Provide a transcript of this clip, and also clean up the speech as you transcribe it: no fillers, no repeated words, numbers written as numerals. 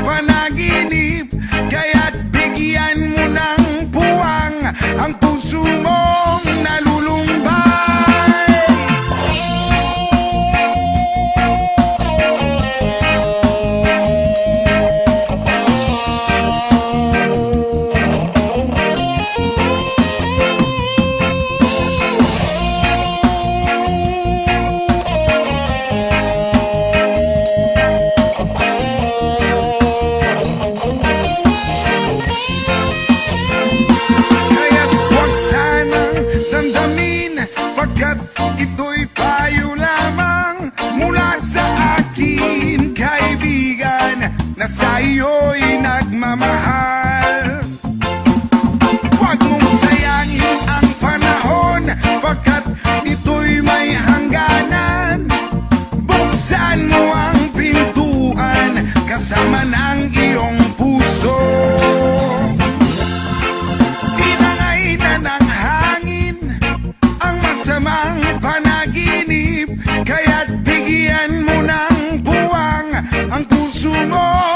panaginip, kaya't bigyan mo ng puwang ang puso mong nalulumbay. Pagkat ito'y payo lamang mula sa akin, kaibigan, na sa iyo'y nagmamahal. Huwag mong sayangin ang panahon, pagkat ito'y may hangganan. Buksan mo ang pintuan kasama ng iyong puso. Inangay na ng hangin ang masamang panaginip, kaya't bigyan mo ng puwang ang puso mo.